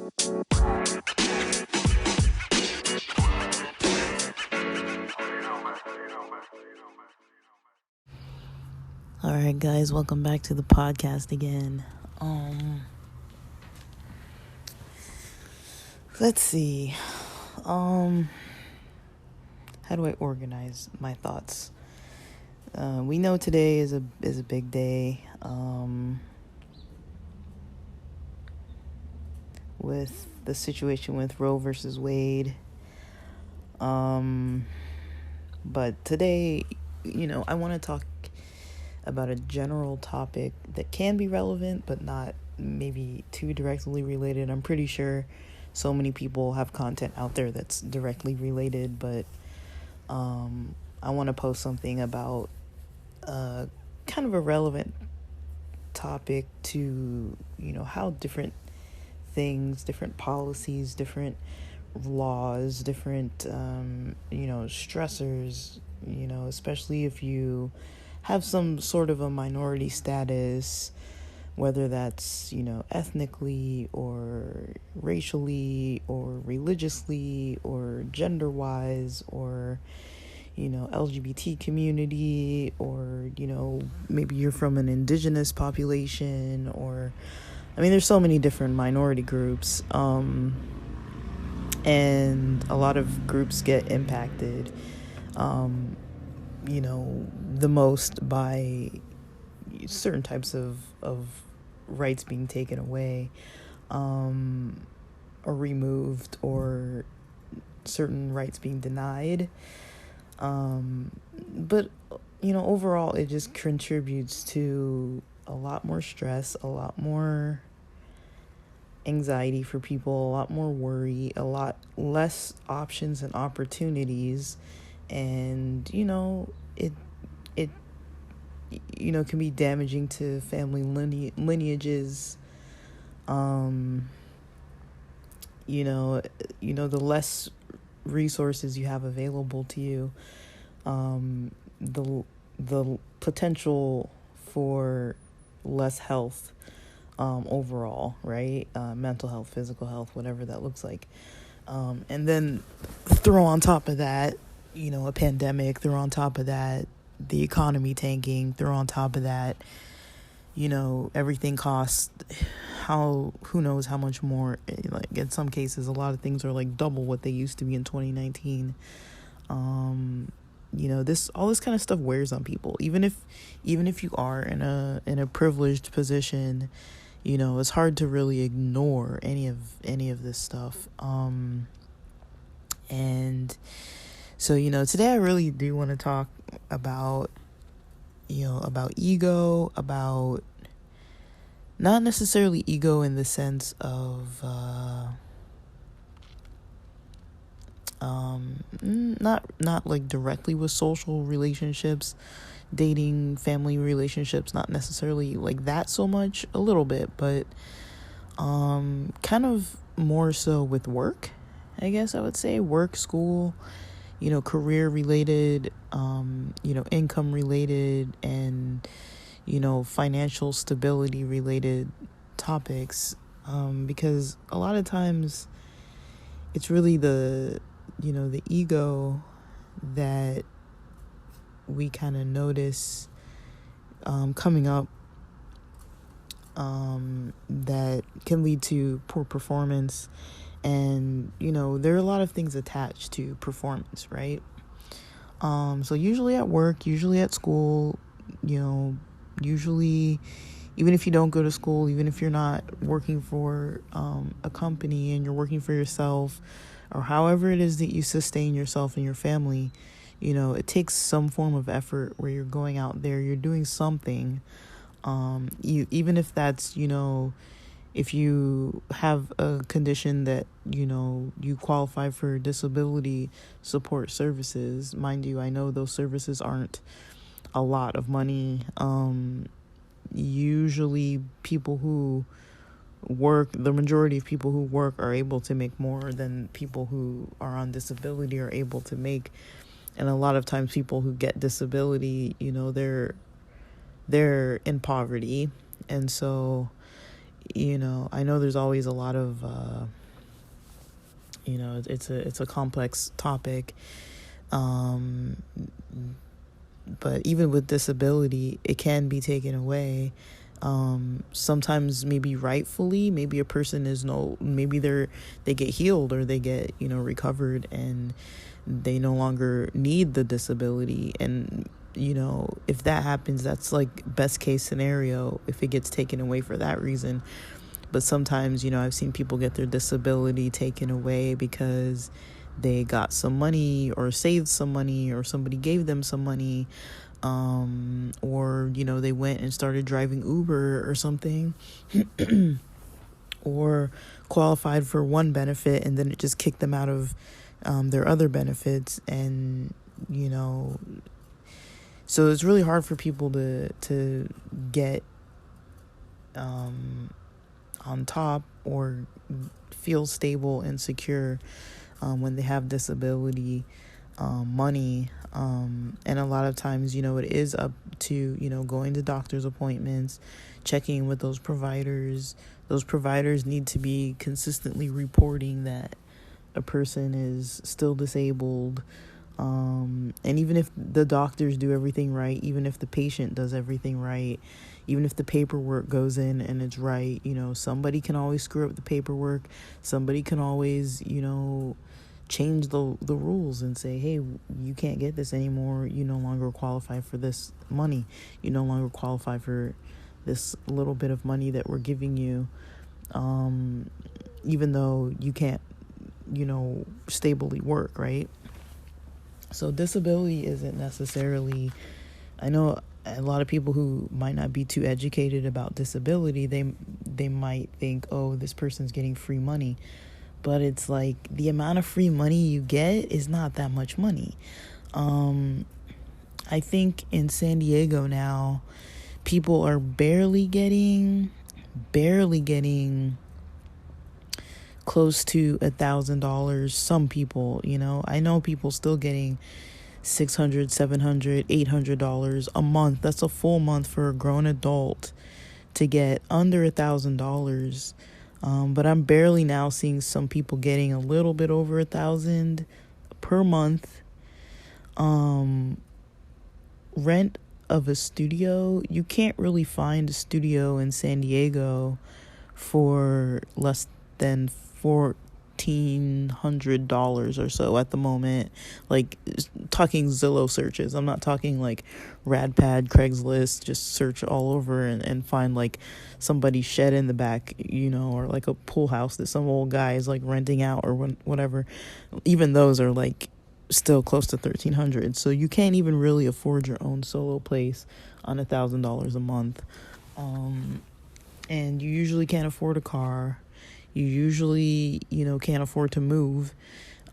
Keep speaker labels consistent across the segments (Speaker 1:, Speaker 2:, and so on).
Speaker 1: All right, guys, welcome back to the podcast again. Let's see. How do I organize my thoughts? We know today is a big day. With the situation with Roe versus Wade. But today, I want to talk about a general topic that can be relevant, but not maybe too directly related. I'm pretty sure so many people have content out there that's directly related, but I want to post something about kind of a relevant topic to, how different things, different policies, different laws, different, stressors, especially if you have some sort of a minority status, whether that's, ethnically or racially or religiously or gender-wise or, LGBT community, or, maybe you're from an indigenous population, or, there's so many different minority groups, and a lot of groups get impacted, the most by certain types of rights being taken away, or removed, or certain rights being denied. But, overall, it just contributes to a lot more stress, a lot more anxiety for people, a lot more worry, a lot less options and opportunities. And, it can be damaging to family lineages. The less resources you have available to you, the potential for less health, overall, right? Mental health, physical health, whatever that looks like. And then throw on top of that, a pandemic, throw on top of that the economy tanking, throw on top of that, everything costs who knows how much more. Like, in some cases, a lot of things are like double what they used to be in 2019. All this kind of stuff wears on people, even if you are in a privileged position. It's hard to really ignore any of this stuff. And so, today I really do want to talk about, about ego, about not necessarily ego in the sense of, not like directly with social relationships, dating, family relationships, not necessarily like that so much, a little bit, but, kind of more so with work, I guess I would say. Work, school, career related, income related, and, financial stability related topics. Because a lot of times it's really the ego that we kind of notice, coming up, that can lead to poor performance. And, there are a lot of things attached to performance, right? So usually at work, usually at school, usually even if you don't go to school, even if you're not working for a company and you're working for yourself, or however it is that you sustain yourself and your family, it takes some form of effort where you're going out there, you're doing something. Even if that's, if you have a condition that, you qualify for disability support services. Mind you, I know those services aren't a lot of money. Usually people who work, the majority of people who work are able to make more than people who are on disability are able to make. And a lot of times people who get disability, they're in poverty. And so, I know there's always a lot of, it's a complex topic. But even with disability, it can be taken away. Sometimes maybe rightfully, maybe a person maybe they get healed, or they get, recovered, and they no longer need the disability. And, if that happens, that's like best case scenario if it gets taken away for that reason. But sometimes, I've seen people get their disability taken away because they got some money or saved some money, or somebody gave them some money, or, they went and started driving Uber or something, or qualified for one benefit, and then it just kicked them out of their other benefits. And, so it's really hard for people to get on top or feel stable and secure when they have disability money. And a lot of times, it is up to, going to doctor's appointments, checking with those providers. Those providers need to be consistently reporting that a person is still disabled. And even if the doctors do everything right, even if the patient does everything right, even if the paperwork goes in and it's right, somebody can always screw up the paperwork. Somebody can always, change the rules and say, hey, you can't get this anymore. You no longer qualify for this money. You no longer qualify for this little bit of money that we're giving you, even though you can't, stably work, right? So disability isn't necessarily, I know a lot of people who might not be too educated about disability, they might think, oh, this person's getting free money. But it's like the amount of free money you get is not that much money. I think in San Diego now, people are barely getting close to $1,000. Some people, I know people still getting $600, $700, $800 a month. That's a full month for a grown adult to get under $1,000. But I'm barely now seeing some people getting a little bit over $1,000 per month. Rent of a studio, you can't really find a studio in San Diego for less than $1,400 or so at the moment. Like, talking Zillow searches. I'm not talking like Radpad, Craigslist. Just search all over and find like somebody's shed in the back, or like a pool house that some old guy is like renting out or whatever. Even those are like still close to $1,300. So you can't even really afford your own solo place on $1,000 a month. And you usually can't afford a car. You usually, can't afford to move,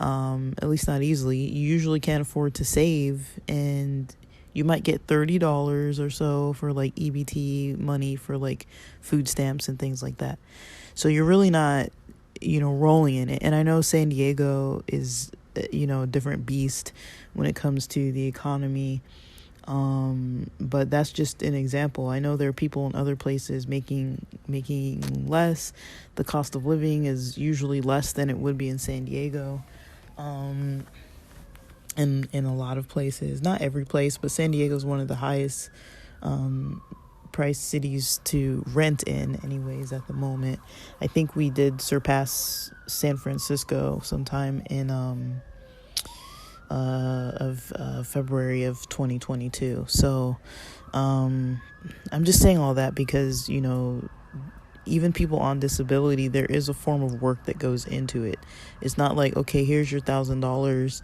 Speaker 1: at least not easily. You usually can't afford to save, and you might get $30 or so for like EBT money for like food stamps and things like that. So you're really not, rolling in it. And I know San Diego is, a different beast when it comes to the economy. But that's just an example. I know there are people in other places making less. The cost of living is usually less than it would be in San Diego. And in a lot of places, not every place, but San Diego is one of the highest price cities to rent in anyways at the moment. I think we did surpass San Francisco sometime in February of 2022. So I'm just saying all that because, even people on disability, there is a form of work that goes into it. It's not like, okay, here's your $1,000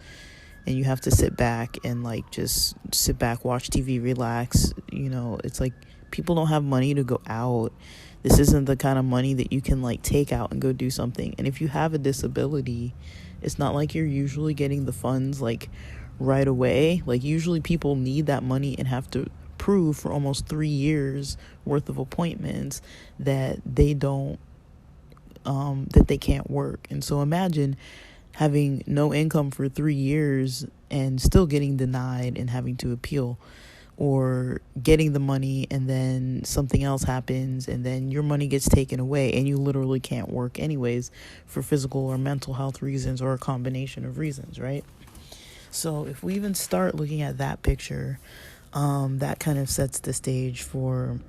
Speaker 1: and you have to sit back and like just sit back, watch TV, relax. It's like people don't have money to go out. This isn't the kind of money that you can like take out and go do something. And if you have a disability, it's not like you're usually getting the funds like right away. Like usually people need that money and have to prove for almost 3 years worth of appointments that they can't work. And so imagine having no income for 3 years and still getting denied and having to appeal, or getting the money and then something else happens and then your money gets taken away and you literally can't work anyways for physical or mental health reasons or a combination of reasons, right? So if we even start looking at that picture, that kind of sets the stage for,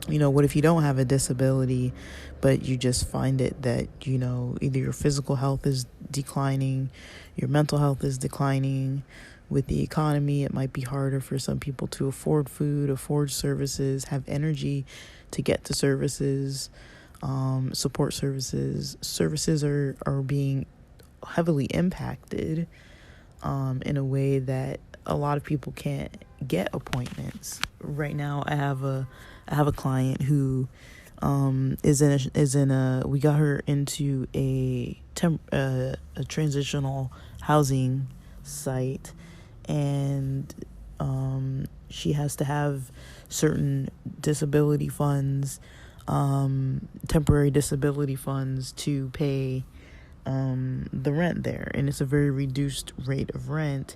Speaker 1: what if you don't have a disability, but you just find it that, either your physical health is declining, your mental health is declining. With the economy, it might be harder for some people to afford food, afford services, have energy to get to services, support services. Services are being heavily impacted in a way that a lot of people can't get appointments. Right now, I have a client who is in a we got her into a transitional housing site, and she has to have certain disability funds, temporary disability funds to pay the rent there, and it's a very reduced rate of rent.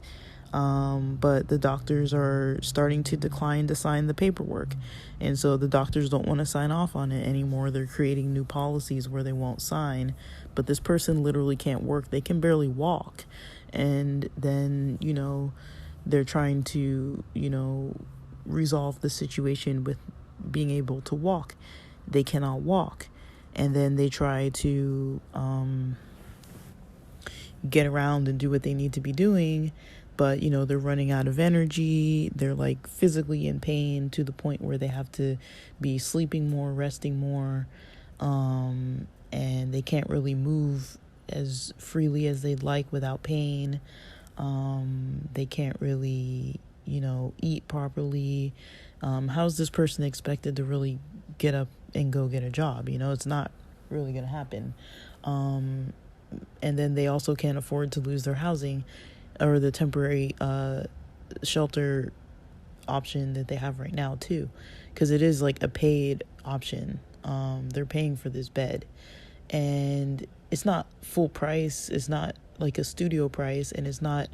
Speaker 1: But the doctors are starting to decline to sign the paperwork, and so the doctors don't want to sign off on it anymore. They're creating new policies where they won't sign, but this person literally can't work. They can barely walk, and then they're trying to resolve the situation with being able to walk. They cannot walk, and then they try to get around and do what they need to be doing, but they're running out of energy. They're like physically in pain to the point where they have to be sleeping more, resting more, and they can't really move as freely as they'd like without pain. They can't really eat properly. How's this person expected to really get up and go get a job? It's not really gonna happen. And then they also can't afford to lose their housing or the temporary shelter option that they have right now too, because it is like a paid option. They're paying for this bed, and it's not full price. It's not like a studio price, and it's not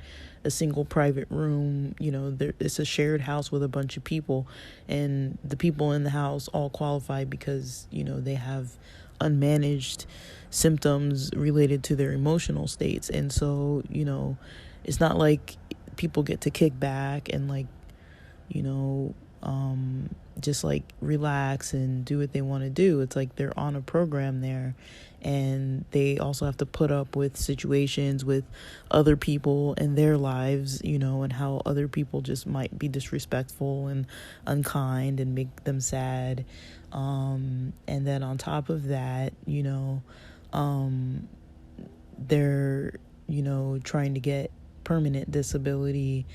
Speaker 1: a single private room. It's a shared house with a bunch of people, and the people in the house all qualify because they have unmanaged symptoms related to their emotional states. And so it's not like people get to kick back and just like relax and do what they want to do. It's like they're on a program there, and they also have to put up with situations with other people in their lives, and how other people just might be disrespectful and unkind and make them sad. And then on top of that, they're trying to get permanent disability,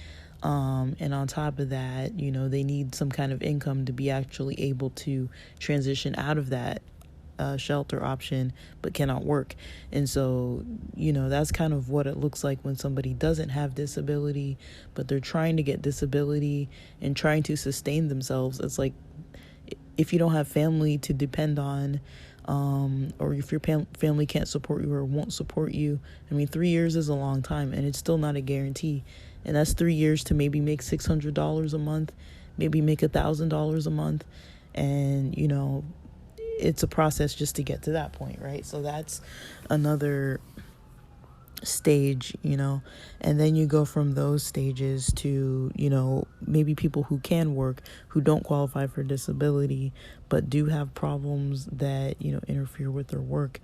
Speaker 1: and on top of that, they need some kind of income to be actually able to transition out of that shelter option, but cannot work. And so that's kind of what it looks like when somebody doesn't have disability, but they're trying to get disability and trying to sustain themselves. It's like if you don't have family to depend on, or if your family can't support you or won't support you. 3 years is a long time, and it's still not a guarantee. And that's 3 years to maybe make $600 a month, maybe make $1,000 a month. And, it's a process just to get to that point, right? So that's another stage, and then you go from those stages to, maybe people who can work, who don't qualify for disability, but do have problems that, interfere with their work,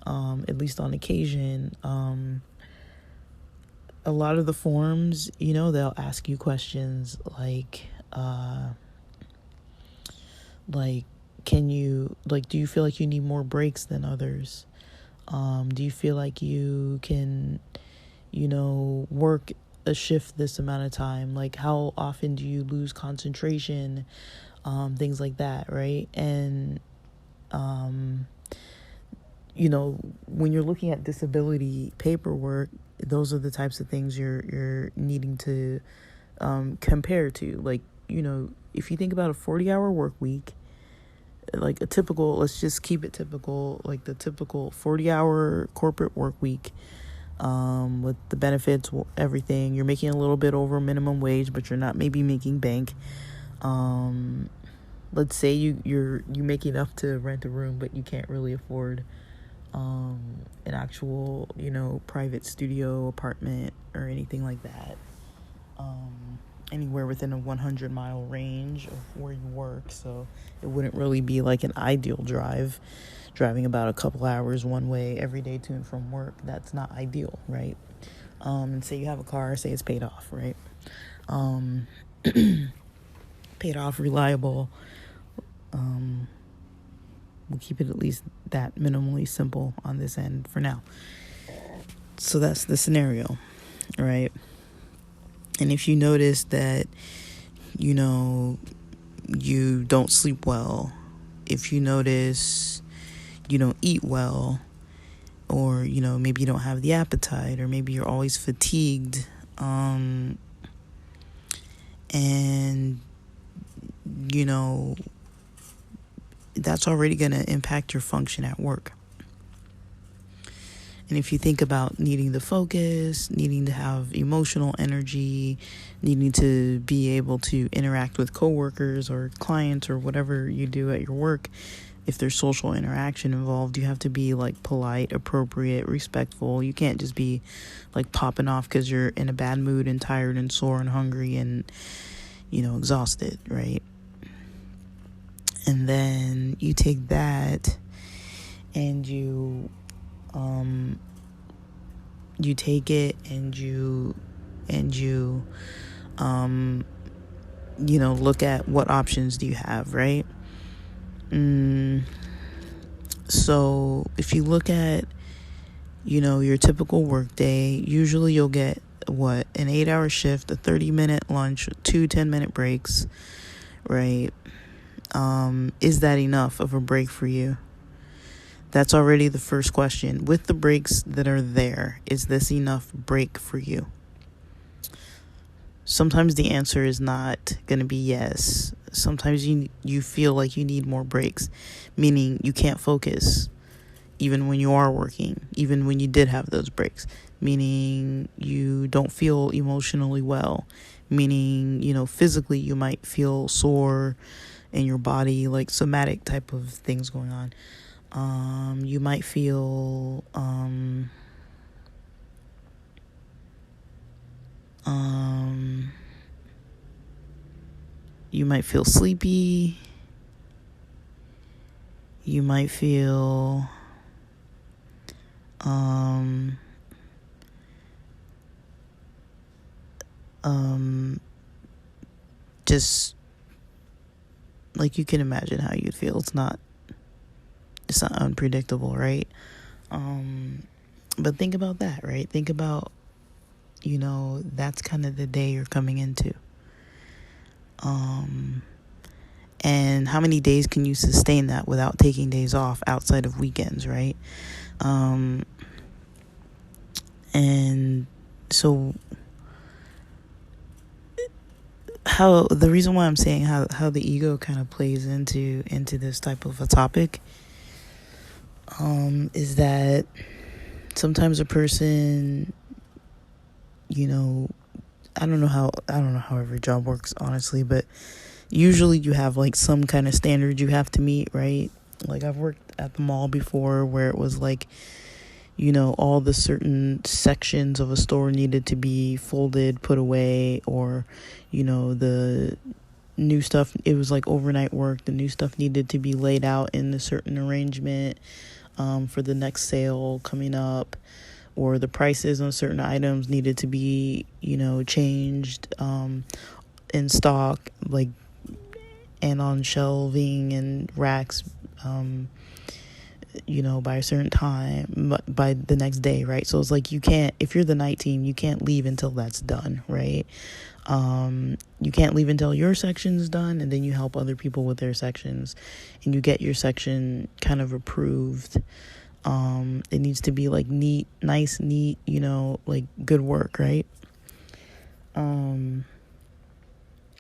Speaker 1: at least on occasion. A lot of the forms, they'll ask you questions like, do you feel like you need more breaks than others? Do you feel like you can, work a shift this amount of time? Like, how often do you lose concentration? Things like that, right? And, when you're looking at disability paperwork, those are the types of things you're needing to compare to. Like, if you think about a 40-hour work week, like a typical, let's just keep it typical, like the typical 40-hour corporate work week, with the benefits, everything. You're making a little bit over minimum wage, but you're not maybe making bank. Let's say you make enough to rent a room, but you can't really afford an actual, private studio apartment or anything like that. Anywhere within a 100-mile range of where you work, so it wouldn't really be like an ideal driving about a couple hours one way every day to and from work. That's not ideal, right? And say you have a car, say it's paid off, right? Paid off, reliable. We'll keep it at least that minimally simple on this end for now. So that's the scenario, right? And if you notice that, you don't sleep well, if you notice you don't eat well, or, maybe you don't have the appetite, or maybe you're always fatigued, and, that's already going to impact your function at work. And if you think about needing the focus, needing to have emotional energy, needing to be able to interact with coworkers or clients or whatever you do at your work, if there's social interaction involved, you have to be like polite, appropriate, respectful. You can't just be like popping off because you're in a bad mood and tired and sore and hungry and, exhausted, right? And then you take that and you take it and you look at what options do you have, right? So if you look at, your typical work day, usually you'll get an 8-hour shift, a 30-minute lunch, 2 10-minute breaks, right? Is that enough of a break for you? That's already the first question. With the breaks that are there, is this enough break for you? Sometimes the answer is not going to be yes. Sometimes you feel like you need more breaks, meaning you can't focus even when you are working, even when you did have those breaks, meaning you don't feel emotionally well, meaning, physically you might feel sore in your body, like somatic type of things going on. You might feel sleepy. You might feel just like you can imagine how you'd feel. It's not unpredictable, right? But think about that, right? Think about, that's kind of the day you're coming into. And how many days can you sustain that without taking days off outside of weekends, right? And so the reason why I'm saying how the ego kind of plays into this type of a topic, is that sometimes a person, I don't know how every job works, honestly, but usually you have like some kind of standard you have to meet, right? Like I've worked at the mall before where it was like, all the certain sections of a store needed to be folded, put away, or, the new stuff, it was like overnight work. The new stuff needed to be laid out in a certain arrangement for the next sale coming up, or the prices on certain items needed to be, changed in stock, like, and on shelving and racks, by a certain time, by the next day, right? So it's like you can't, if you're the night team, you can't leave until that's done, right? You can't leave until your section's done, and then you help other people with their sections, and you get your section kind of approved. It needs to be like nice, neat, like good work, right?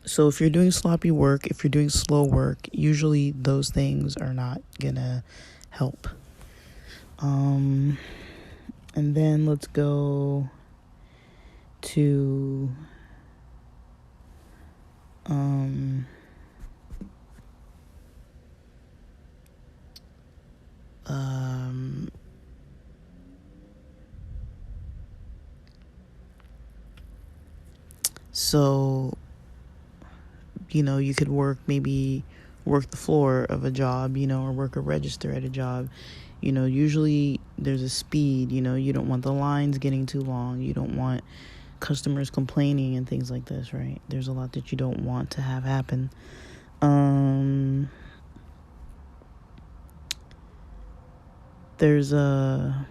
Speaker 1: So if you're doing sloppy work, if you're doing slow work, usually those things are not gonna help. And then let's go to um, um, so, you could work the floor of a job, or work a register at a job. Usually there's a speed, you don't want the lines getting too long. You don't want customers complaining and things like this, right? There's a lot that you don't want to have happen. There's a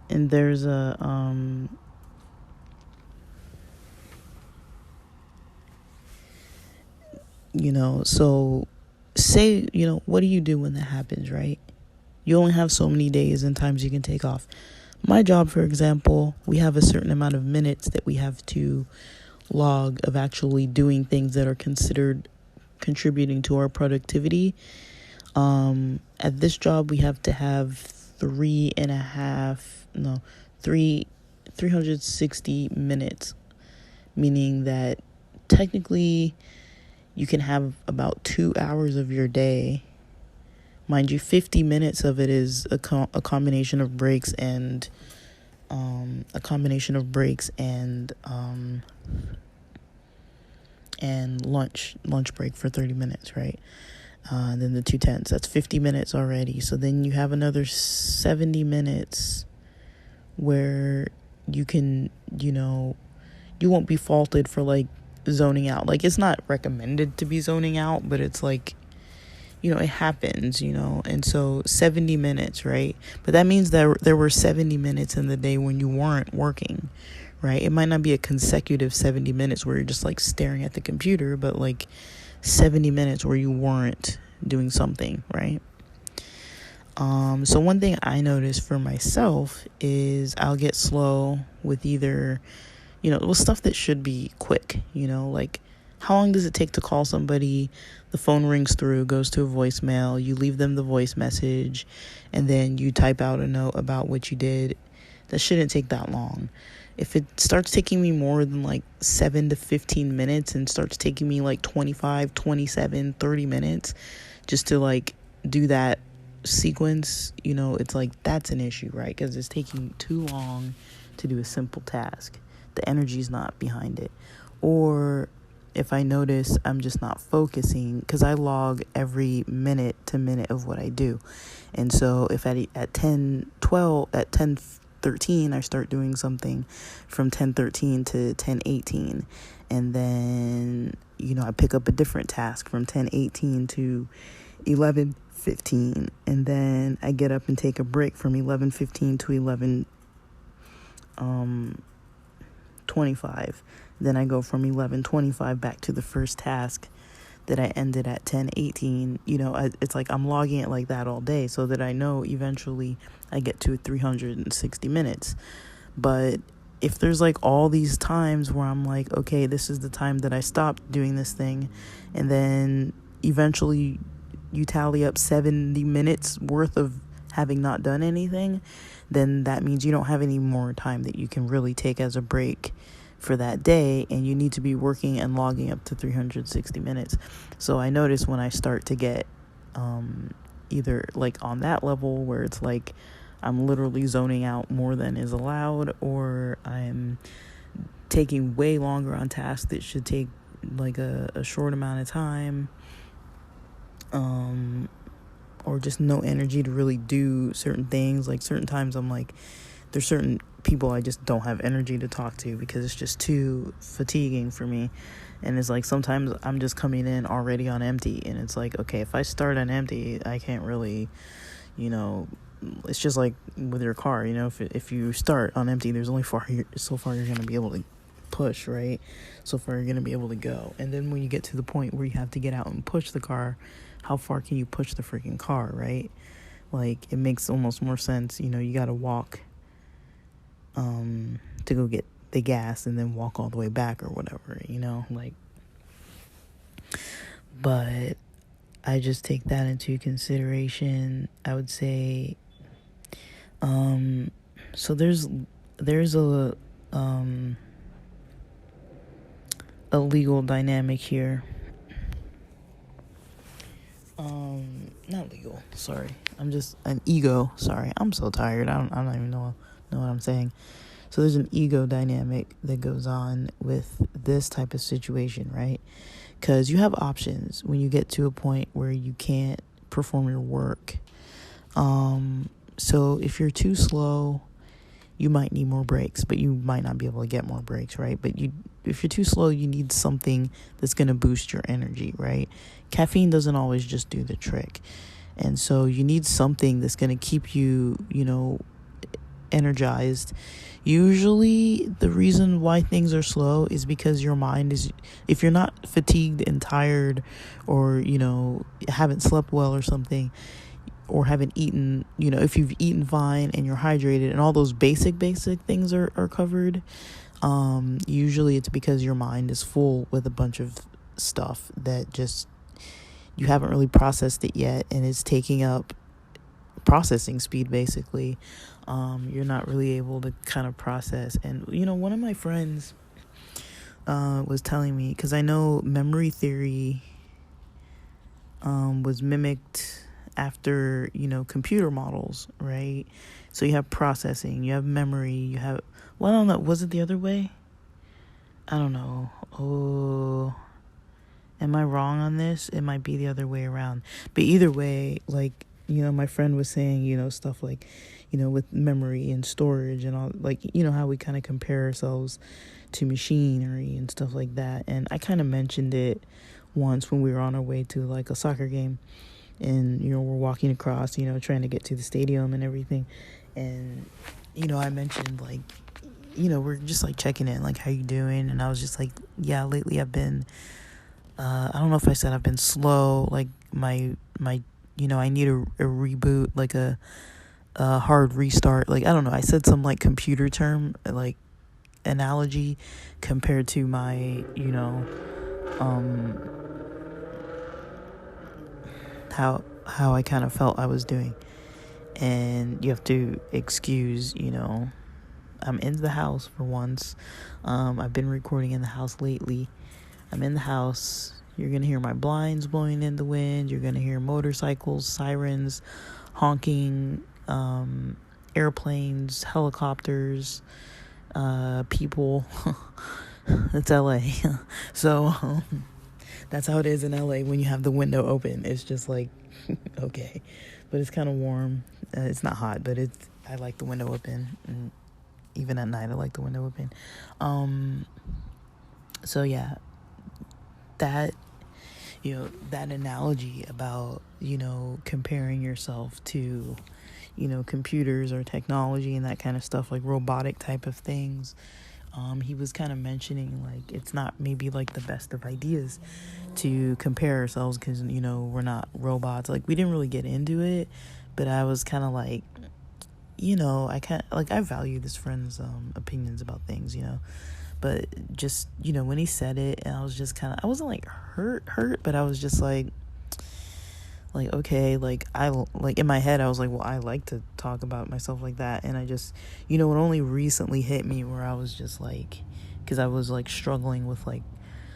Speaker 1: and there's a so say, what do you do when that happens, right? You only have so many days and times you can take off. My job, for example, we have a certain amount of minutes that we have to log of actually doing things that are considered contributing to our productivity. At this job, we have to have 360 minutes, meaning that technically you can have about 2 hours of your day. Mind you, 50 minutes of it is a combination of breaks and lunch break for 30 minutes, right? And then the 2 tenths, that's 50 minutes already. So then you have another 70 minutes where you can, you won't be faulted for like zoning out. Like, it's not recommended to be zoning out, but it's like, it happens, and so 70 minutes, right? But that means that there were 70 minutes in the day when you weren't working, right? It might not be a consecutive 70 minutes where you're just like staring at the computer, but like 70 minutes where you weren't doing something, right? So one thing I noticed for myself is I'll get slow with either, with stuff that should be quick, like how long does it take to call somebody? The phone rings through, goes to a voicemail, you leave them the voice message, and then you type out a note about what you did. That shouldn't take that long. If it starts taking me more than like 7 to 15 minutes and starts taking me like 25, 27, 30 minutes just to like do that sequence, it's like that's an issue, right? Because it's taking too long to do a simple task. The energy's not behind it. Or if I notice I'm just not focusing, because I log every minute to minute of what I do. And so if at 10:13 I start doing something, from 10:13 to 10:18, and then I pick up a different task from 10:18 to 11:15, and then I get up and take a break from 11:15 to 11:25. Then I go from 11:25 back to the first task that I ended at 10:18. It's like I'm logging it like that all day so that I know eventually I get to 360 minutes. But if there's like all these times where I'm like, okay, this is the time that I stopped doing this thing, and then eventually you tally up 70 minutes worth of having not done anything, then that means you don't have any more time that you can really take as a break for that day, and you need to be working and logging up to 360 minutes. So I notice when I start to get either like on that level where it's like I'm literally zoning out more than is allowed, or I'm taking way longer on tasks that should take like a short amount of time, or just no energy to really do certain things. Like certain times I'm like, there's certain people I just don't have energy to talk to because it's just too fatiguing for me. And it's like sometimes I'm just coming in already on empty, and it's like, okay, if I start on empty, I can't really, it's just like with your car, if you start on empty, there's only so far you're going to be able to push, right? So far you're going to be able to go. And then when you get to the point where you have to get out and push the car, how far can you push the freaking car, right? Like, it makes almost more sense, you got to walk to go get the gas and then walk all the way back or whatever, like. But I just take that into consideration. I would say, so there's a legal dynamic here. Not legal. Sorry, I'm just an ego. Sorry, I'm so tired. I don't even know what I'm saying. So there's an ego dynamic that goes on with this type of situation, right? Because you have options when you get to a point where you can't perform your work. So if you're too slow, you might need more breaks, but you might not be able to get more breaks, right? But if you're too slow, you need something that's going to boost your energy, right? Caffeine doesn't always just do the trick. And so you need something that's going to keep you, energized. Usually the reason why things are slow is because your mind is, if you're not fatigued and tired, or, haven't slept well or something, or haven't eaten, if you've eaten fine and you're hydrated and all those basic things are covered, usually it's because your mind is full with a bunch of stuff that just, you haven't really processed it yet, and it's taking up processing speed, basically. You're not really able to kind of process. And, one of my friends was telling me, because I know memory theory was mimicked after, computer models, right? So you have processing, you have memory, you have, well, I don't know, was it the other way? I don't know. Oh, am I wrong on this? It might be the other way around. But either way, like, my friend was saying, stuff like, with memory and storage and all, like, how we kind of compare ourselves to machinery and stuff like that. And I kind of mentioned it once when we were on our way to like a soccer game, and we're walking across, trying to get to the stadium and everything. And I mentioned, like, we're just like checking in, like, how you doing? And I was just like, yeah, lately I've been I don't know if I said I've been slow, like my I need a reboot, like a hard restart. Like, I don't know, I said some like computer term, like analogy compared to my, how I kind of felt I was doing. And you have to excuse, I'm in the house for once. I've been recording in the house lately. I'm in the house. You're going to hear my blinds blowing in the wind. You're going to hear motorcycles, sirens, honking, airplanes, helicopters, people. It's LA. So that's how it is in LA when you have the window open. It's just like, okay. But it's kind of warm. It's not hot, but I like the window open. And even at night, I like the window open. So yeah, that, that analogy about, comparing yourself to, computers or technology and that kind of stuff, like robotic type of things. He was kind of mentioning, like, it's not maybe like the best of ideas to compare ourselves because, we're not robots. Like, we didn't really get into it, but I was kind of like, I value this friend's opinions about things, but just, when he said it, and I was just kind of, I wasn't like hurt, but I was just like, okay, like, in my head, I was like, well, I like to talk about myself like that. And I just, it only recently hit me where I was just like, because I was like struggling with like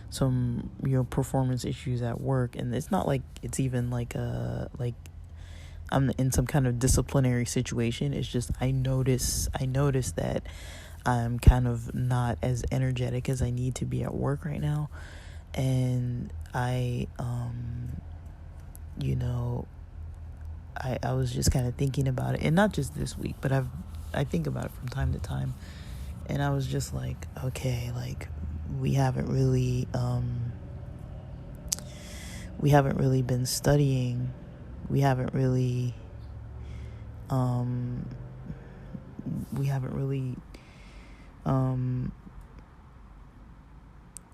Speaker 1: some, performance issues at work. And it's not like it's even like I'm in some kind of disciplinary situation. It's just, I notice that I'm kind of not as energetic as I need to be at work right now. And I was just kind of thinking about it, and not just this week, but I think about it from time to time, and I was just like, okay, like, we haven't really been studying, we haven't really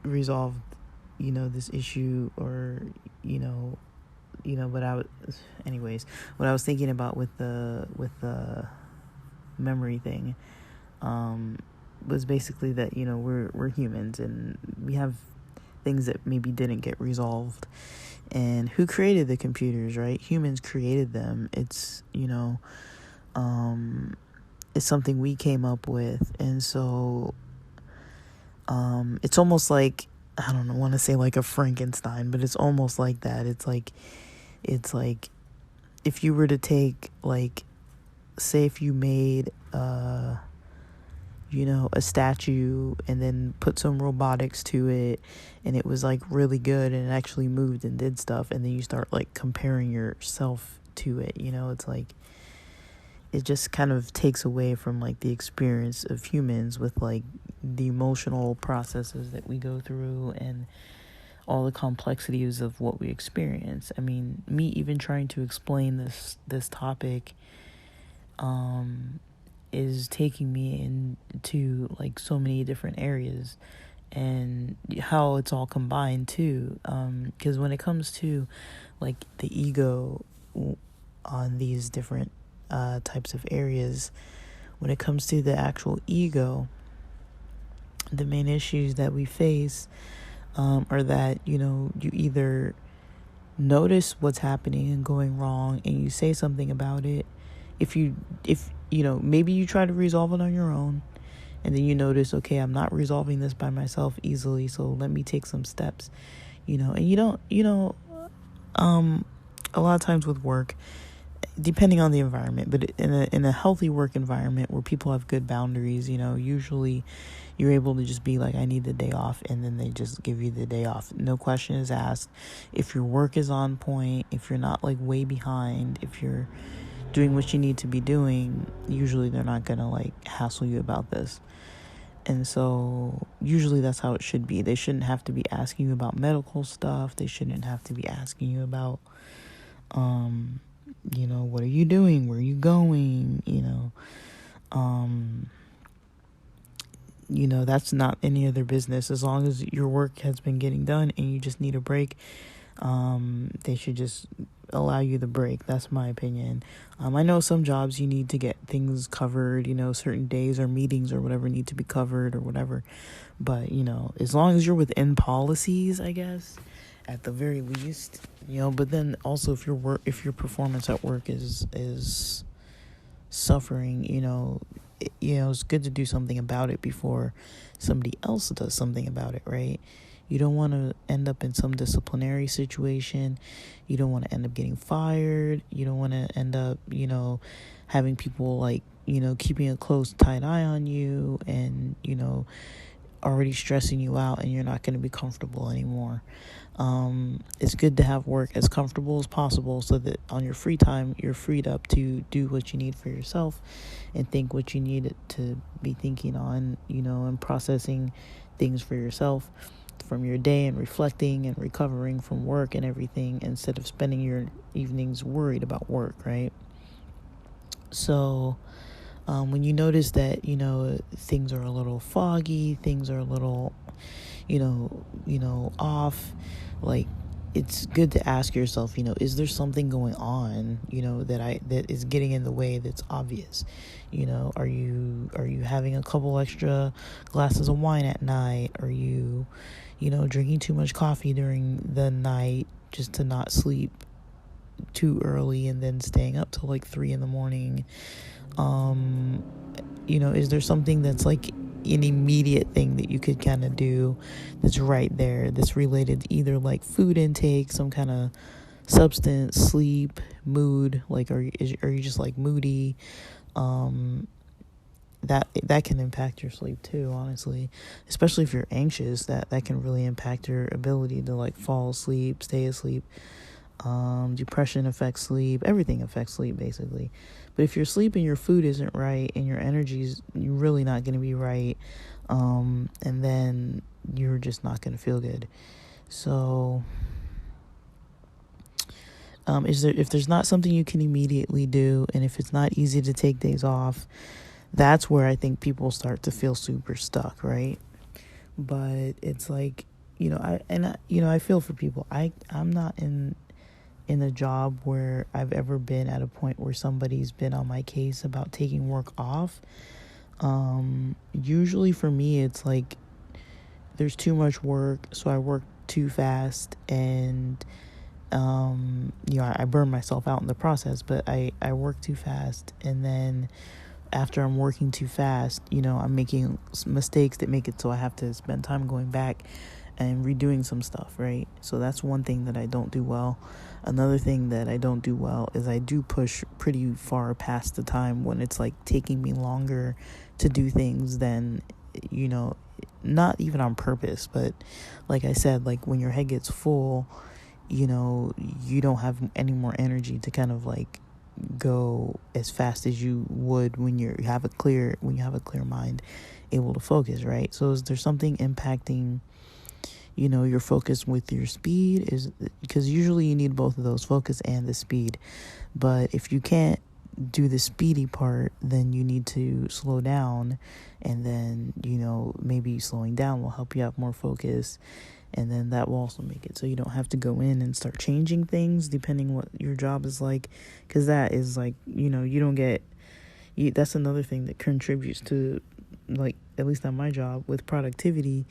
Speaker 1: resolved, this issue, or, but what I was thinking about with the memory thing, was basically that, we're humans, and we have things that maybe didn't get resolved, And who created the computers, right? Humans created them. It's, it's something we came up with. And so it's almost like, I don't want to say like a Frankenstein, but it's almost like that. It's like if you were to take, like, say if you made a statue and then put some robotics to it, and it was like really good and it actually moved and did stuff, and then you start like comparing yourself to it, it's like it just kind of takes away from like the experience of humans with like the emotional processes that we go through and all the complexities of what we experience. I mean, me even trying to explain this topic is taking me into like so many different areas, and how it's all combined too, because when it comes to like the ego on these different types of areas, when it comes to the actual ego, the main issues that we face are that you either notice what's happening and going wrong and you say something about it. If maybe you try to resolve it on your own, and then you notice, okay, I'm not resolving this by myself easily, so let me take some steps, and you don't, a lot of times with work, depending on the environment, but in a healthy work environment where people have good boundaries, usually you're able to just be like, I need the day off, and then they just give you the day off. No question is asked. If your work is on point, if you're not like way behind, if you're doing what you need to be doing, usually they're not gonna like hassle you about this. And so usually that's how it should be. They shouldn't have to be asking you about medical stuff. They shouldn't have to be asking you about what are you doing, where are you going, that's not any of their business. As long as your work has been getting done and you just need a break, they should just allow you the break. That's my opinion. I know some jobs you need to get things covered, certain days or meetings or whatever need to be covered or whatever. But, as long as you're within policies, I guess, at the very least, but then also if your performance at work is suffering, it's good to do something about it before somebody else does something about it, right? You don't want to end up in some disciplinary situation. You don't want to end up getting fired. You don't want to end up, having people like, keeping a close, tight eye on you and, already stressing you out, and you're not going to be comfortable anymore. It's good to have work as comfortable as possible so that on your free time, you're freed up to do what you need for yourself and think what you need to be thinking on, and processing things for yourself from your day and reflecting and recovering from work and everything, instead of spending your evenings worried about work, right? So when you notice that, things are a little foggy, things are a little, off, like, it's good to ask yourself, is there something going on, that is getting in the way that's obvious? Are you having a couple extra glasses of wine at night? Are you, drinking too much coffee during the night just to not sleep too early and then staying up till like 3 a.m? Is there something that's like an immediate thing that you could kind of do that's right there, that's related to either like food intake, some kind of substance, sleep, mood? Like, are you just like moody? That can impact your sleep too, honestly, especially if you're anxious. That can really impact your ability to like fall asleep, stay asleep. Depression affects sleep. Everything affects sleep, basically. But if your sleep and your food isn't right and your energy's really not going to be right, and then you're just not going to feel good. So if there's not something you can immediately do, and if it's not easy to take days off, that's where I think people start to feel super stuck, right? But it's like, I feel for people. I'm not in a job where I've ever been at a point where somebody's been on my case about taking work off. Usually for me, it's like there's too much work, so I work too fast, and I burn myself out in the process, but I work too fast. And then after I'm working too fast, I'm making mistakes that make it so I have to spend time going back and redoing some stuff, right? So that's one thing that I don't do well. Another thing that I don't do well is I do push pretty far past the time when it's like taking me longer to do things than, not even on purpose, but like I said, like when your head gets full, you don't have any more energy to kind of like go as fast as you would when you have a clear mind, able to focus, right? So is there something impacting your focus with your speed? Is because usually you need both of those, focus and the speed. But if you can't do the speedy part, then you need to slow down, and then maybe slowing down will help you have more focus, and then that will also make it so you don't have to go in and start changing things depending what your job is like, because that is like you don't get that's another thing that contributes to, like, at least on my job with productivity.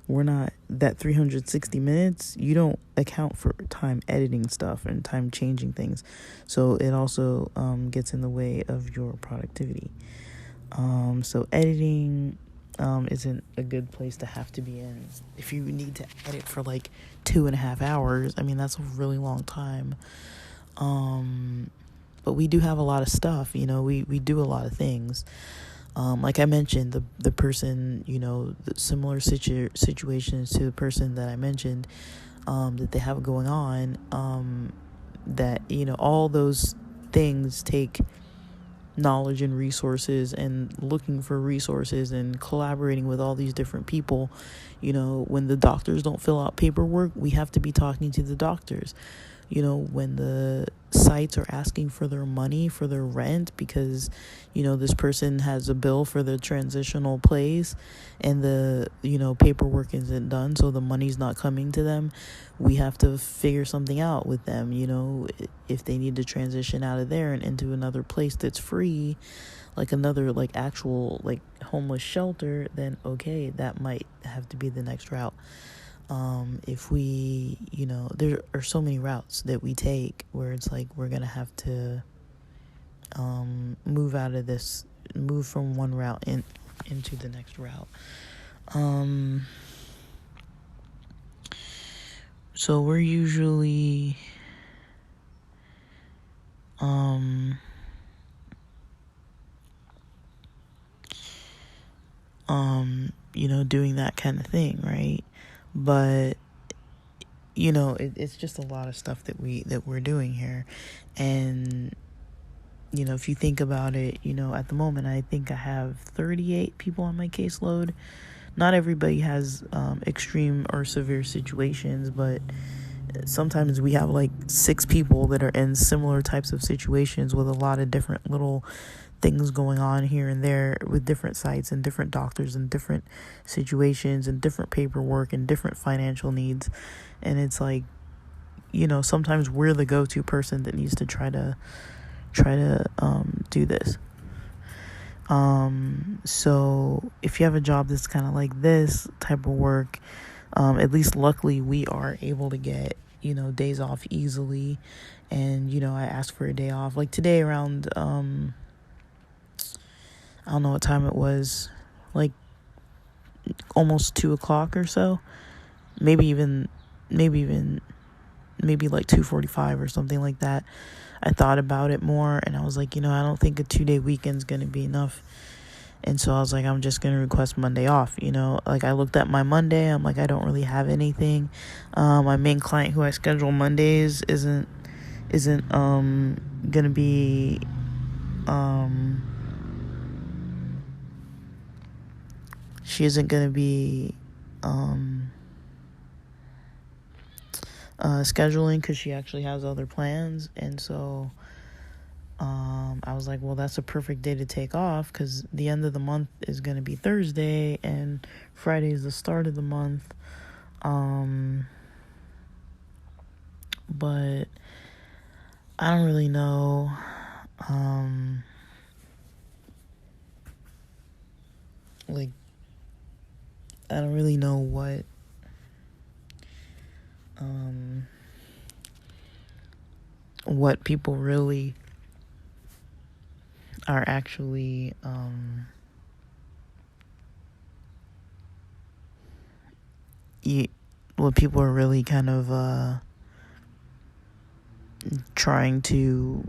Speaker 1: We're not that 360 minutes. You don't account for time editing stuff and time changing things. So it also gets in the way of your productivity. So editing isn't a good place to have to be in. If you need to edit for like 2.5 hours, I mean, that's a really long time. But we do have a lot of stuff, we do a lot of things. Like I mentioned, the person, the similar situations to the person that I mentioned, that they have going on, that, all those things take knowledge and resources, and looking for resources and collaborating with all these different people. When the doctors don't fill out paperwork, we have to be talking to the doctors. When the sites are asking for their money for their rent because, this person has a bill for the transitional place and the, paperwork isn't done, so the money's not coming to them, we have to figure something out with them. If they need to transition out of there and into another place that's free, like another like actual like homeless shelter, then okay, that might have to be the next route. If we, there are so many routes that we take where it's like we're gonna have to move from one route into the next route. So we're usually doing that kind of thing, right? But it's just a lot of stuff that we're doing here. And if you think about it, at the moment I think I have 38 people on my caseload. Not everybody has extreme or severe situations, but sometimes we have like 6 people that are in similar types of situations with a lot of different little things going on here and there with different sites and different doctors and different situations and different paperwork and different financial needs. And it's like, sometimes we're the go-to person that needs to try to do this. So if you have a job that's kind of like this type of work, at least luckily we are able to get, days off easily. And, I asked for a day off. Like today around, I don't know what time it was, like almost 2:00 or so, maybe like 2:45 or something like that. I thought about it more and I was like, I don't think a 2-day weekend's going to be enough. And so I was like, I'm just going to request Monday off. Like I looked at my Monday, I'm like, I don't really have anything. My main client who I schedule Mondays isn't going to be, she isn't going to be, scheduling because she actually has other plans. And so I was like, well, that's a perfect day to take off because the end of the month is going to be Thursday and Friday is the start of the month. But I don't really know. Like, I don't really know what what people really are actually what people are really kind of trying to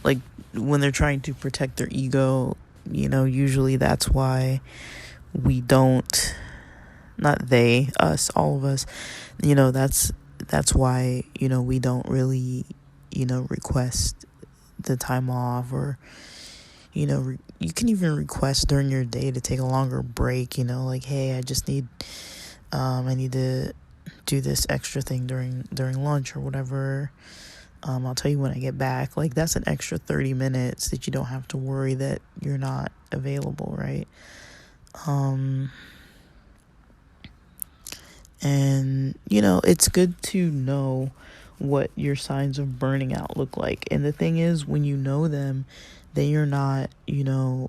Speaker 1: like when they're trying to protect their ego, usually that's why we don't, not they, us, all of us, that's why, we don't really, request the time off, or, you can even request during your day to take a longer break, like, hey, I need to do this extra thing during lunch or whatever. I'll tell you when I get back. Like, that's an extra 30 minutes that you don't have to worry that you're not available, right? And, it's good to know what your signs of burning out look like. And the thing is, when you know them, then you're not,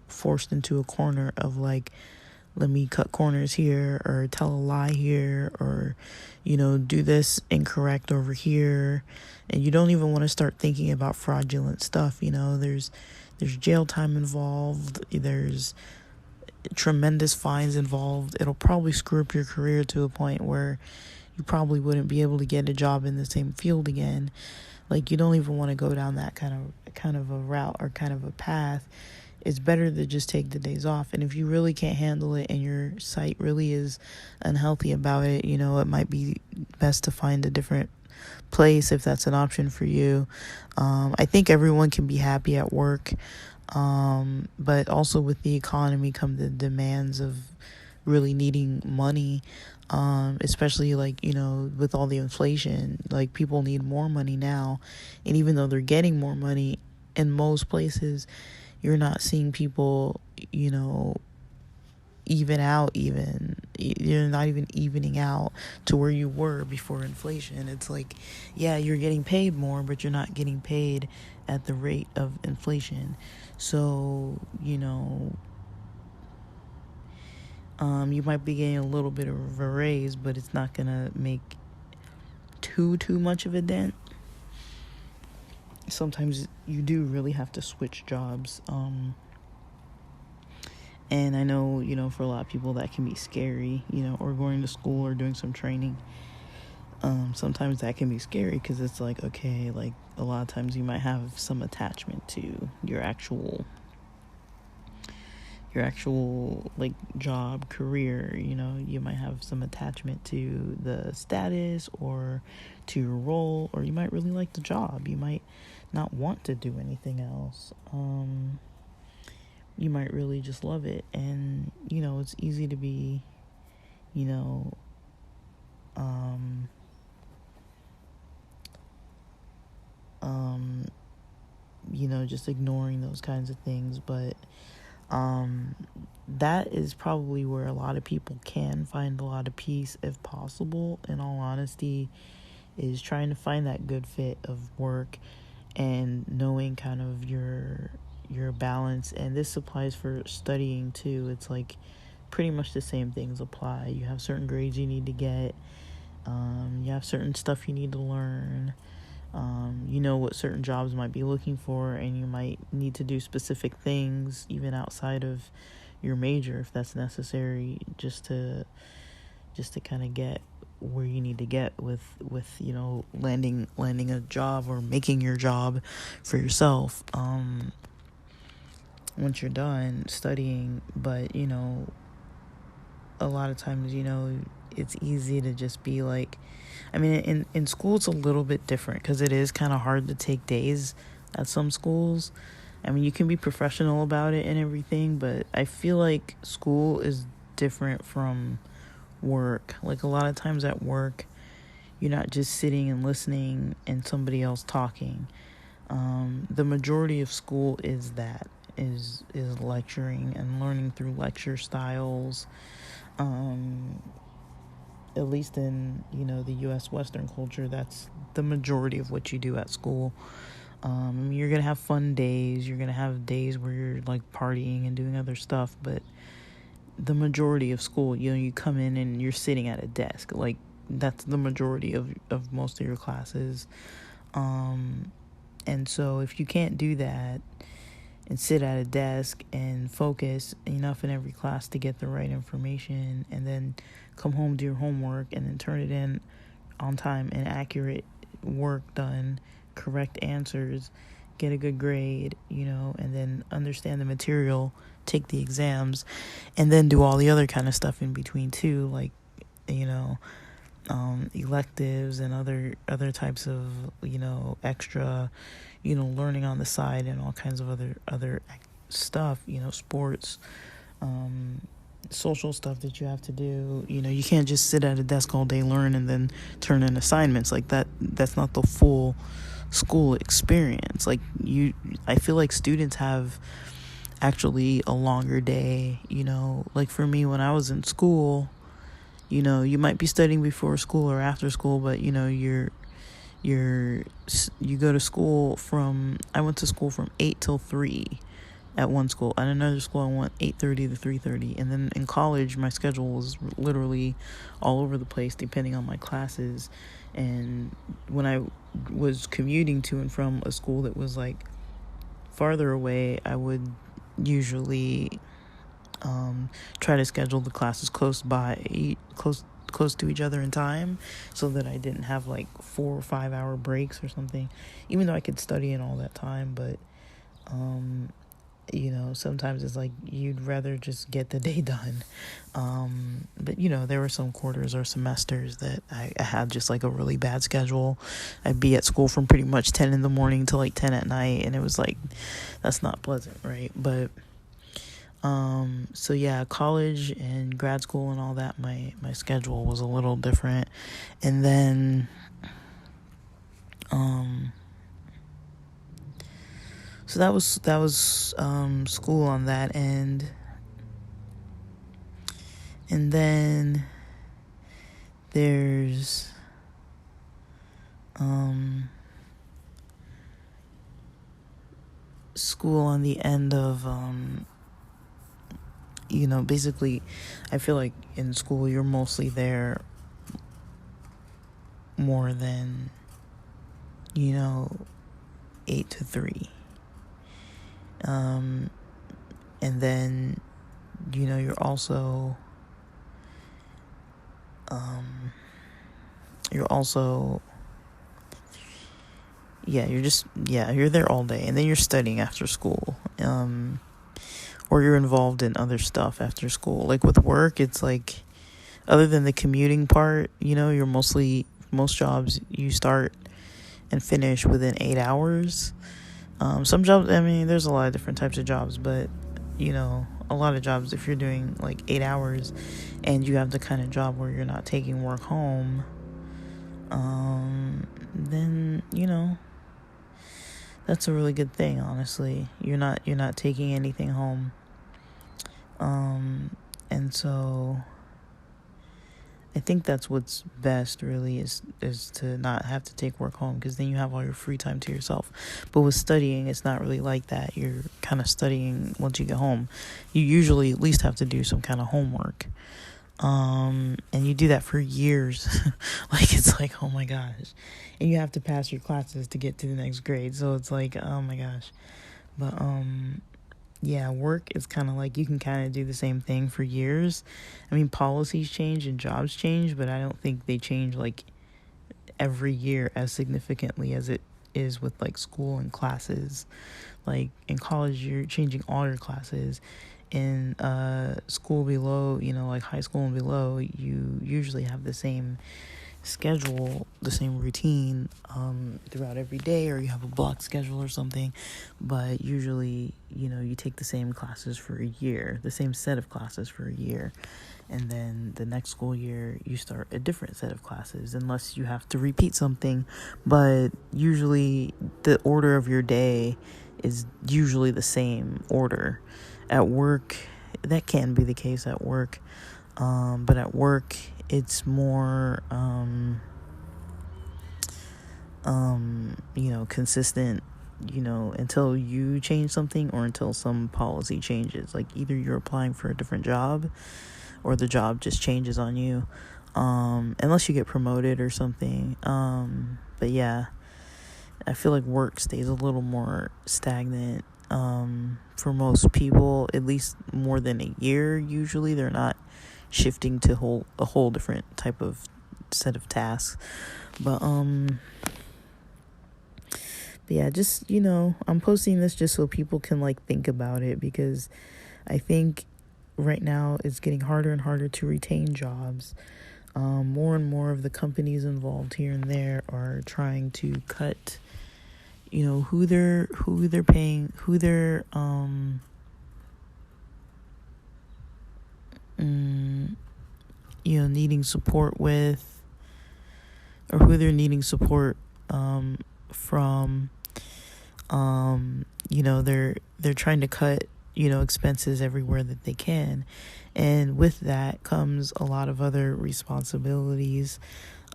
Speaker 1: forced into a corner of like, let me cut corners here, or tell a lie here, or, do this incorrect over here. And you don't even want to start thinking about fraudulent stuff. There's jail time involved. There's tremendous fines involved. It'll probably screw up your career to a point where you probably wouldn't be able to get a job in the same field again. Like, you don't even want to go down that kind of a route or kind of a path. It's better to just take the days off. And if you really can't handle it and your site really is unhealthy about it, it might be best to find a different place if that's an option for you. I think everyone can be happy at work. But also with the economy come the demands of really needing money, especially like, with all the inflation, like people need more money now. And even though they're getting more money in most places, you're not seeing people, you're not even evening out to where you were before inflation. It's like, yeah, you're getting paid more, but you're not getting paid at the rate of inflation. So, you might be getting a little bit of a raise, but it's not gonna make too much of a dent. Sometimes you do really have to switch jobs. And I know, for a lot of people that can be scary, or going to school or doing some training. Sometimes that can be scary because it's like, okay, like a lot of times you might have some attachment to your actual like job, career. You might have some attachment to the status or to your role, or you might really like the job. You might not want to do anything else. You might really just love it. And it's easy to be just ignoring those kinds of things. But that is probably where a lot of people can find a lot of peace, if possible, in all honesty, is trying to find that good fit of work and knowing kind of your balance. And this applies for studying too. It's like pretty much the same things apply. You have certain grades you need to get. You have certain stuff you need to learn. You know what certain jobs might be looking for, and you might need to do specific things even outside of your major if that's necessary, just to kind of get where you need to get with landing a job or making your job for yourself once you're done studying. But a lot of times it's easy to just be like, I mean, in school it's a little bit different because it is kind of hard to take days at some schools. I mean, you can be professional about it and everything, but I feel like school is different from work. Like, a lot of times at work, you're not just sitting and listening and somebody else talking. The majority of school is lecturing and learning through lecture styles. At least in the U.S. Western culture, that's the majority of what you do at school. You're gonna have fun days. You're gonna have days where you're like partying and doing other stuff, but the majority of school, you come in and you're sitting at a desk. Like, that's the majority of most of your classes. And so if you can't do that and sit at a desk and focus enough in every class to get the right information, and then come home, do your homework, and then turn it in on time and accurate work done, correct answers, get a good grade, and then understand the material, take the exams, and then do all the other kind of stuff in between too, like, electives and other types of, extra, learning on the side, and all kinds of other stuff, sports, social stuff that you have to do. You can't just sit at a desk all day, learn, and then turn in assignments. Like, that's not the full school experience. Like, I feel like students have actually a longer day. Like, for me, when I was in school, you might be studying before school or after school, but you go to school I went to school from 8 till 3 at one school. At another school, I went 8:30 to 3:30. And then in college, my schedule was literally all over the place depending on my classes. And when I was commuting to and from a school that was like farther away, I would usually try to schedule the classes close to each other in time, so that I didn't have like 4 or 5 hour breaks or something, even though I could study in all that time. But sometimes it's like you'd rather just get the day done. But there were some quarters or semesters that I had just like a really bad schedule. I'd be at school from pretty much 10 in the morning to like 10 at night, and it was like, that's not pleasant, right? But so yeah, college and grad school and all that, my schedule was a little different. And then so that was school on that end. And then there's school on the end of basically, I feel like in school you're mostly there more than 8 to 3. And then you're also you're there all day, and then you're studying after school, or you're involved in other stuff after school. Like with work, it's like, other than the commuting part, most jobs you start and finish within 8 hours. Some jobs, there's a lot of different types of jobs, but a lot of jobs, if you're doing like 8 hours and you have the kind of job where you're not taking work home, then that's a really good thing. Honestly, you're not taking anything home, and so I think that's what's best, really, is to not have to take work home, because then you have all your free time to yourself. But with studying, it's not really like that. You're kind of studying once you get home. You usually at least have to do some kind of homework, and you do that for years. Like, it's like, oh my gosh, and you have to pass your classes to get to the next grade. So it's like, oh my gosh. But yeah, work is kind of like, you can kind of do the same thing for years. Policies change and jobs change, but I don't think they change like every year as significantly as it is with like school and classes. Like in college, you're changing all your classes. In school below, like high school and below, you usually have the same schedule, the same routine throughout every day, or you have a block schedule or something. But usually, you take the same classes for a year, the same set of classes for a year, and then the next school year you start a different set of classes, unless you have to repeat something. But usually the order of your day is usually the same order. At work, that can be the case at work, but at work it's more consistent until you change something or until some policy changes. Like either you're applying for a different job or the job just changes on you, unless you get promoted or something. But yeah, I feel like work stays a little more stagnant for most people, at least more than a year. Usually they're not shifting to a whole different type of set of tasks. But yeah, just, I'm posting this just so people can like think about it, because I think right now it's getting harder and harder to retain jobs. More and more of the companies involved here and there are trying to cut, who they're paying, who they're needing support with, or who they're needing support from. They're trying to cut, expenses everywhere that they can. And with that comes a lot of other responsibilities.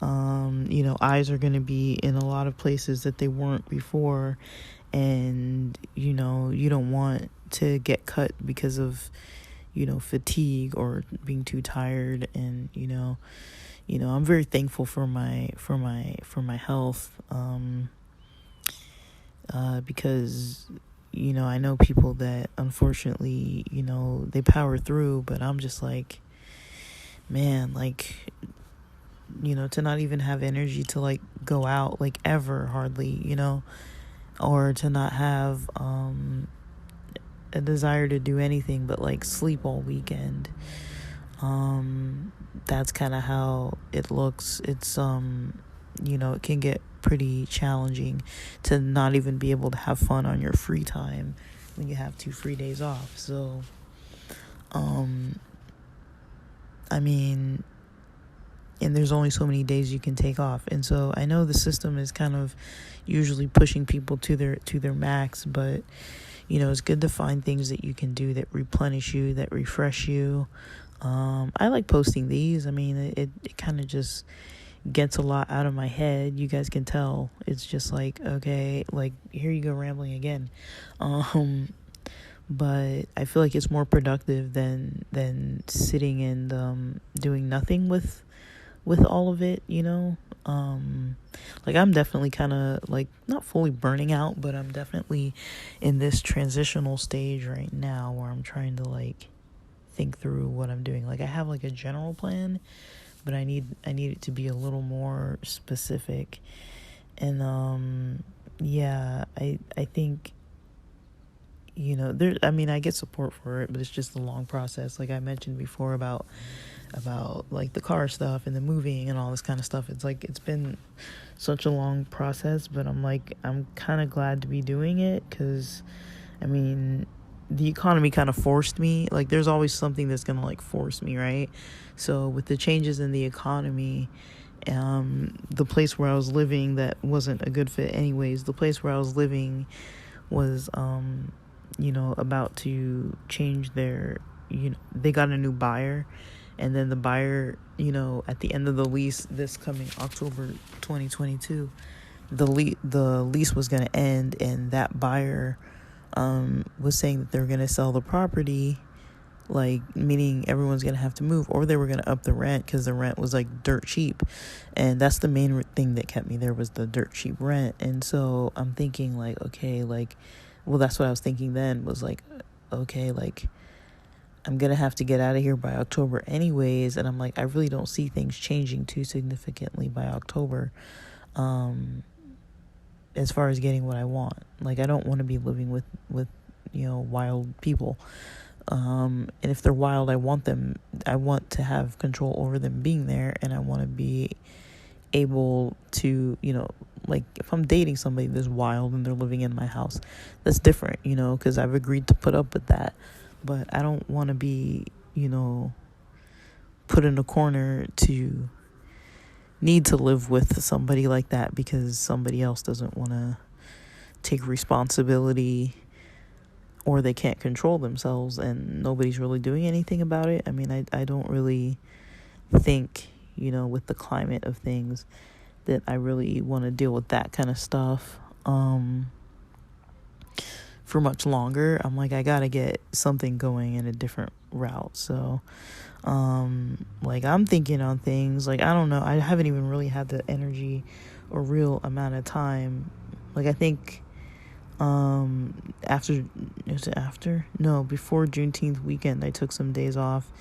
Speaker 1: Eyes are going to be in a lot of places that they weren't before. And, you don't want to get cut because of, fatigue or being too tired. And, I'm very thankful for my health. Because, I know people that unfortunately, they power through, but I'm just like, man, like, to not even have energy to like go out, like ever, hardly, or to not have a desire to do anything but like sleep all weekend. That's kind of how it looks. It's it can get pretty challenging to not even be able to have fun on your free time when you have 2 free days off. So and there's only so many days you can take off. And so I know the system is kind of usually pushing people to their max, but it's good to find things that you can do that replenish you, that refresh you. I like posting these. It kind of just gets a lot out of my head. You guys can tell. It's just like, okay, like here you go rambling again. But I feel like it's more productive than sitting and doing nothing with all of it, like I'm definitely kind of like not fully burning out, but I'm definitely in this transitional stage right now where I'm trying to like think through what I'm doing. Like I have like a general plan, but I need it to be a little more specific. And I think I get support for it, but it's just a long process. Like I mentioned before about like the car stuff and the moving and all this kind of stuff. It's like it's been such a long process, but I'm kind of glad to be doing it, because the economy kind of forced me. Like there's always something that's gonna like force me, right? So with the changes in the economy, the place where I was living that wasn't a good fit anyways, the place where I was living was about to change their, they got a new buyer. And then the buyer, at the end of the lease, this coming October 2022, the lease was going to end, and that buyer was saying that they were going to sell the property, like meaning everyone's going to have to move, or they were going to up the rent because the rent was like dirt cheap. And that's the main thing that kept me there, was the dirt cheap rent. And so I'm thinking like, okay, like, well, that's what I was thinking then, was like, okay, like I'm going to have to get out of here by October anyways. And I'm like, I really don't see things changing too significantly by October, as far as getting what I want. Like, I don't want to be living with wild people. And if they're wild, I want to have control over them being there. And I want to be able to, like if I'm dating somebody that's wild and they're living in my house, that's different, because I've agreed to put up with that. But I don't want to be, put in a corner to need to live with somebody like that because somebody else doesn't want to take responsibility, or they can't control themselves and nobody's really doing anything about it. I don't really think, with the climate of things, that I really want to deal with that kind of stuff. for much longer, I'm like, I gotta get something going in a different route. So like, I'm thinking on things, like, I don't know, I haven't even really had the energy or real amount of time. Like, I think after, is it after, no, before Juneteenth weekend, I took some days off.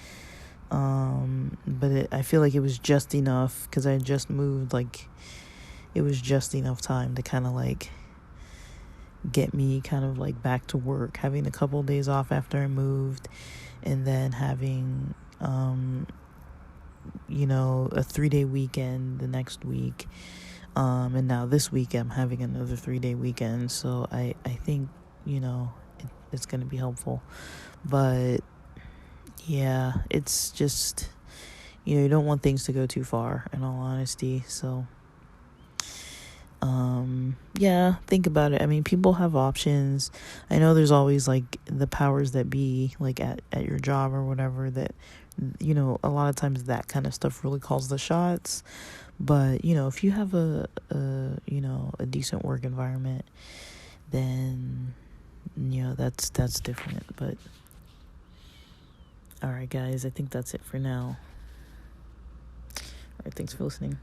Speaker 1: But I feel like it was just enough because I had just moved. Like, it was just enough time to kind of like get me kind of like back to work, having a couple of days off after I moved, and then having a 3-day weekend the next week, and now this week I'm having another 3-day weekend. So I think it's going to be helpful. But yeah, it's just, you don't want things to go too far, in all honesty. So yeah, think about it. I mean, people have options. I know there's always like the powers that be, like at your job or whatever, that a lot of times that kind of stuff really calls the shots. But if you have a decent work environment, then that's different. But all right, guys, I think that's it for now. All right, thanks for listening.